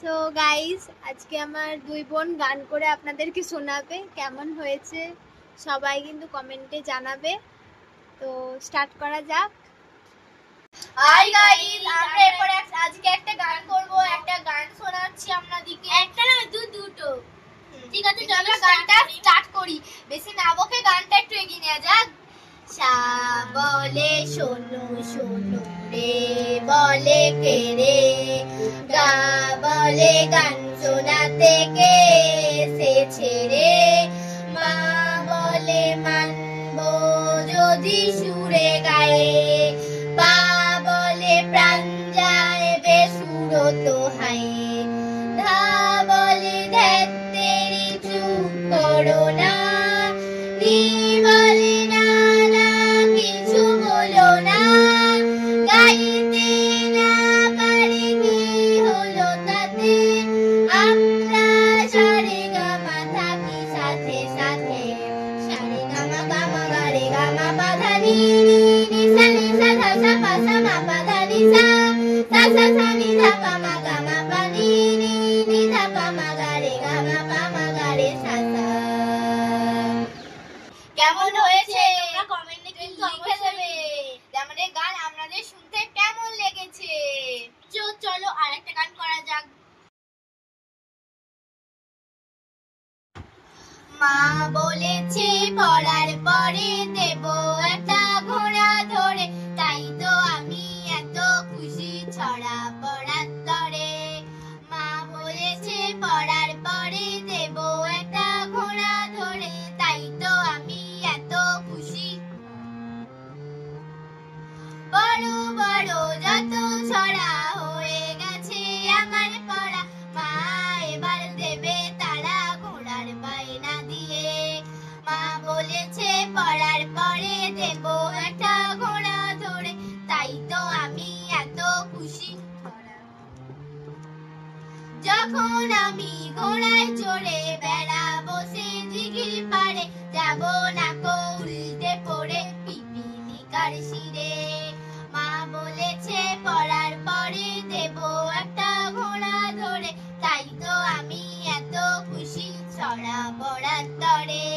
So guys, আজকে আমার দুই বোন গান করে আপনাদেরকে শোনাবে। কেমন হয়েছে সবাই কিন্তু কমেন্টে জানাবে। তো স্টার্ট করা যাক। হাই গাইস, আমরা এরপরে আজকে একটা গান করব, একটা গান শোনাচ্ছি আপনাদেরকে। একটা না, দুটো। ঠিক আছে, চলো গানটা স্টার্ট করি। বেশি না বকে গানটা একটু এগিয়ে নেওয়া যাক। সা বলে শোনো শোনো রে বলে কে রে, গা বলে গান শোনাতে কে এসেছে রে, মা বলে মানবো যদি সুরে গায়ে, পা বলে প্রাণ যায় বেসুর তো হাই, ধা বলে ধ্যাত তেরি চুপ করো না, নি বলে না না কিছু বলো না, গাইতে না পারি কি হলো তাতে, আমরা সারে গামা থাকি সাথে সাথে, সারে গামা গামা গারে গামা পাধা নি নি সা নি সা ধা সা পা সা মা পা ধা নি সা সা সা সা নি ধা পা মা গা মা পা নি নি নি ধা পা মা গা রে গা মা পা মা গা রে সা সা। কেমন হয়েছে তোমরা কমেন্টে কিন্তু লিখে দেবে যে আমাদের গান আপনাদের শুনতে কেমন লেগেছে। চলো আরেকটা গান করা যাক। মা বলেছে পড়ার পরে দেব একটা ঘোড়া ধরে, তাই তো আমি এত খুশি ছড়া পড়ার তরে। মা বলেছে পড়ার পরে দেব একটা ঘোড়া ধরে, তাই তো আমি এত খুশি। বড় বড় যত ছড়া হয়ে গেছে আমার পড়া, মা এবার দেবে তারা ঘোড়ার বায়না দিয়ে। মা বলেছে পড়ার পরে দেব একটা ঘোড়া ধরে, তাই তো আমি এত খুশি। যখন আমি ঘোড়ায় চড়ে বেড়াবো সে দিঘির পাড়ে, যাব না কো উল্টে পড়ে পিপিলিকার শিরে। মা বলেছে পড়ার পরে দেব একটা ঘোড়া ধরে, তাই তো আমি এত খুশি ছড়া পড়ার তরে।